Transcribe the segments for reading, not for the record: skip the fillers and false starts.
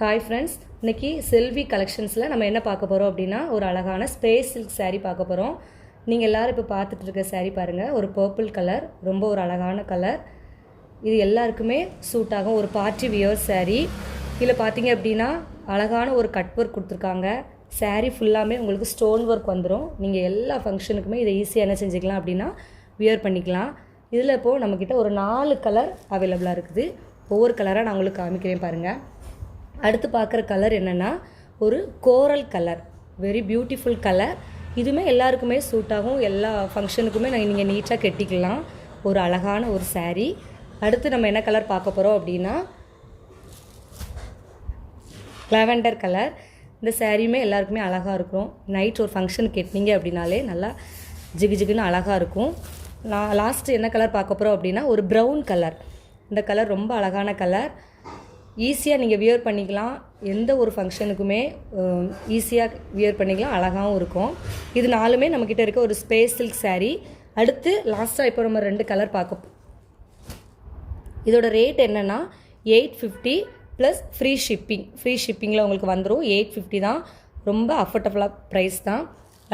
Hi friends, இன்றைக்கி செல்வி கலெக்ஷன்ஸில் நம்ம என்ன பார்க்க போகிறோம் அப்படின்னா ஒரு அழகான ஸ்பேஸ் சில்க் சாரீ பார்க்க போகிறோம். நீங்கள் எல்லோரும் இப்போ பார்த்துட்டு இருக்க சாரீ பாருங்கள், ஒரு பர்பிள் கலர், ரொம்ப ஒரு அழகான கலர். இது எல்லாருக்குமே சூட் ஆகும், ஒரு பார்ட்டி வியர் சாரீ. இதில் பார்த்தீங்க அப்படின்னா அழகான ஒரு கட் ஒர்க் கொடுத்துருக்காங்க. சாரீ ஃபுல்லாமே உங்களுக்கு ஸ்டோன் ஒர்க் வந்துடும். நீங்கள் எல்லா ஃபங்க்ஷனுக்குமே இதை ஈஸியாக என்ன செஞ்சுக்கலாம் அப்படின்னா வியர் பண்ணிக்கலாம். இதில் இப்போது நம்மக்கிட்ட ஒரு 4 கலர் அவைலபிளாக இருக்குது. ஒவ்வொரு கலராக நான் உங்களுக்கு காமிக்கிறேன் பாருங்கள். அடுத்து பார்க்குற கலர் என்னென்னா ஒரு கோரல் கலர், வெரி பியூட்டிஃபுல் கலர். இதுவுமே எல்லாருக்குமே சூட் ஆகும், எல்லா ஃபங்க்ஷனுக்குமே நீங்கள் நீட்டாக கட்டிக்கலாம். ஒரு அழகான ஒரு சாரீ. அடுத்து நம்ம என்ன கலர் பார்க்க போகிறோம் அப்படின்னா லாவெண்டர் கலர். இந்த சாரியுமே எல்லாருக்குமே அழகாக இருக்கும். நைட் ஒரு ஃபங்க்ஷனுக்கு கட்டினீங்க அப்படின்னாலே நல்லா ஜிகு ஜிகுன்னு அழகாக இருக்கும். நான் லாஸ்ட்டு என்ன கலர் பார்க்க போகிறோம் அப்படின்னா ஒரு ப்ரௌன் கலர். இந்த கலர் ரொம்ப அழகான கலர். ஈஸியாக நீங்கள் வியர் பண்ணிக்கலாம், எந்த ஒரு ஃபங்க்ஷனுக்குமே ஈஸியாக வியர் பண்ணிக்கலாம், அழகாகவும் இருக்கும். இது 4மே நம்மக்கிட்ட இருக்க ஒரு ஸ்பேஸ் சில்க் சாரீ. அடுத்து லாஸ்ட்டாக இப்போ நம்ம 2 கலர் பார்க்க. இதோட ரேட் என்னென்னா 850 ப்ளஸ் ஃப்ரீ ஷிப்பிங்கில் உங்களுக்கு வந்துடும். 850 தான், ரொம்ப அஃபோர்டபுளாக ப்ரைஸ் தான்.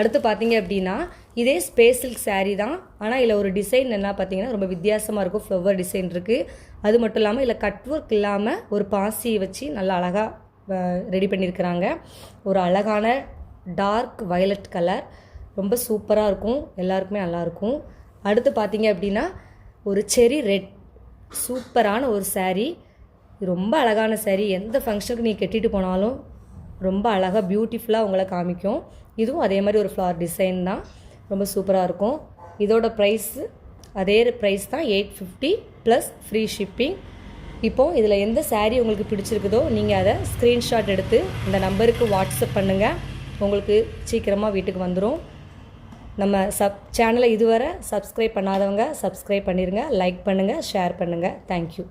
அடுத்து பார்த்தீங்க அப்படின்னா இதே ஸ்பேஸ் சில்க் சாரீ தான், ஆனால் இதில் ஒரு டிசைன் என்ன பார்த்தீங்கன்னா ரொம்ப வித்தியாசமாக இருக்கும். ஃப்ளவர் டிசைன் இருக்குது. அது மட்டும் இல்லாமல் இதில் கட் ஒர்க் இல்லாமல் ஒரு பாசியை வச்சு நல்லா அழகாக ரெடி பண்ணியிருக்கிறாங்க. ஒரு அழகான டார்க் வயலட் கலர், ரொம்ப சூப்பராக இருக்கும், எல்லாருக்குமே நல்லாயிருக்கும். அடுத்து பார்த்தீங்க அப்படின்னா ஒரு செரி ரெட், சூப்பரான ஒரு சாரீ. ரொம்ப அழகான சாரீ. எந்த ஃபங்க்ஷனுக்கு நீங்கள் கட்டிட்டு போனாலும் ரொம்ப அழகாக பியூட்டிஃபுல்லாக உங்களை காமிக்கும். இதுவும் அதே மாதிரி ஒரு ஃப்ளவர் டிசைன் தான், ரொம்ப சூப்பராக இருக்கும். இதோட ப்ரைஸு அதே ப்ரைஸ் தான், 850 ப்ளஸ் ஃப்ரீ ஷிப்பிங். இப்போது இதில் எந்த சாரீ உங்களுக்கு பிடிச்சிருக்குதோ நீங்கள் அதை ஸ்க்ரீன்ஷாட் எடுத்து இந்த நம்பருக்கு வாட்ஸ்அப் பண்ணுங்கள், உங்களுக்கு சீக்கிரமாக வீட்டுக்கு வந்துடும். நம்ம சேனலை இதுவரை சப்ஸ்கிரைப் பண்ணாதவங்க சப்ஸ்கிரைப் பண்ணிடுங்க, லைக் பண்ணுங்கள், ஷேர் பண்ணுங்கள். தேங்க்யூ.